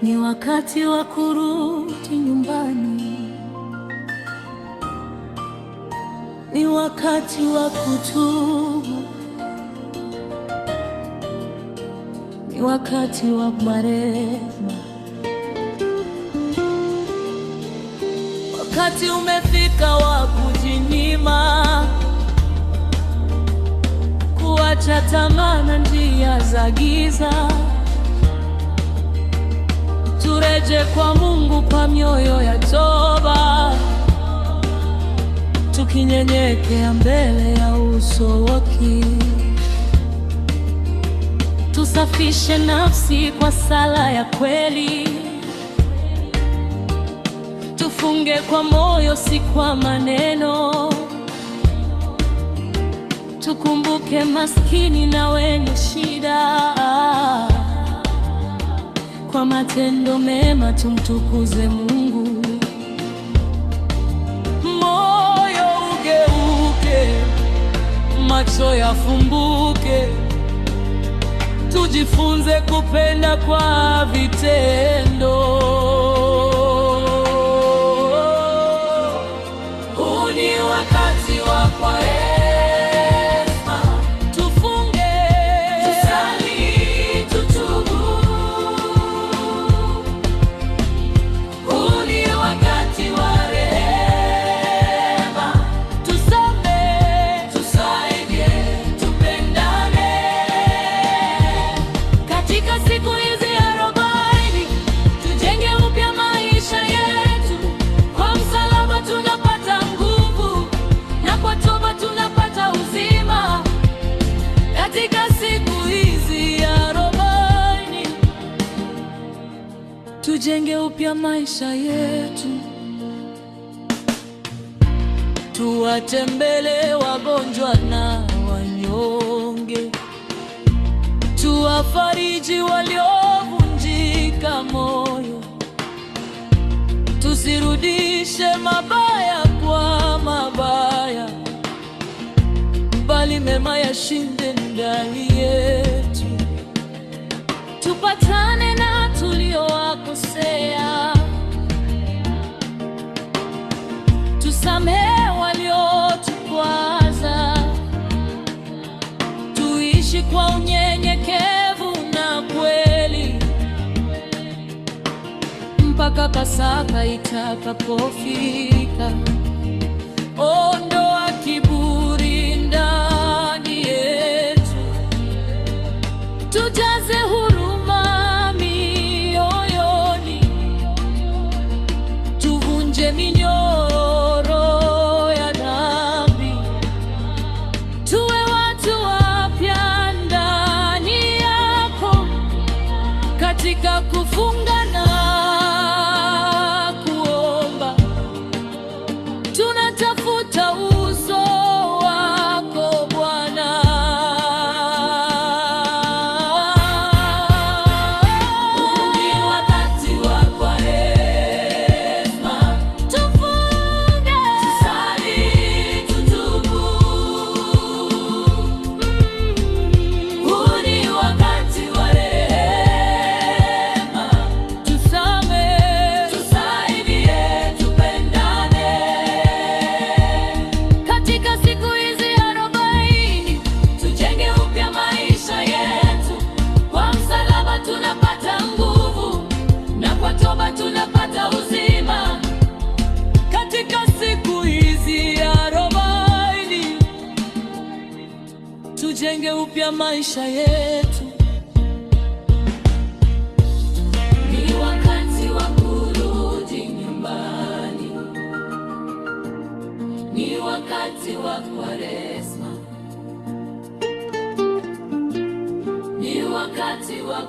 Ni wakati wa kurudi nyumbani, ni wakati wa kutubu, ni wakati wa rehema. Wakati umefika wa kujinyima, kuacha tamaa na njia za giza. Tureje kwa Mungu kwa mioyo ya toba, tukinyenyekea mbele ya uso wake. Tusafishe nafsi kwa sala ya kweli, tufunge kwa moyo, si kwa maneno. Tukumbuke maskini na wenye shida, kwa matendo mema tumtukuze Mungu. Moyo ugeuke, macho yafumbuke, tujifunze kupenda kwa vitendo. Huu ni wakati wa Kwaresma. Tujenge upya maisha yetu, tuwatembelee wagonjwa na wanyonge, tuwafariji waliovunjika moyo. Tusirudishe mabaya kwa mabaya, bali mema yashinde ndani yetu. Tupatane na tuliowakosea, tusamehe waliotukwaza, tuishi kwa unyenyekevu na kweli, mpaka Pasaka itakapofika. Ondoa kiburi ndani yetu, tujaze huruma mioyoni, tuvunje minyororo ya dhambi, tuwe watu wapya ndani yako. Katika kufunga na kuomba, tunatafuta uso wako Bwana. Tunapata uzima katika siku hizi 40. Tujenge upya maisha yetu. Ni wakati wa kurudi nyumbani, ni wakati wa Kwaresma, ni wakati wa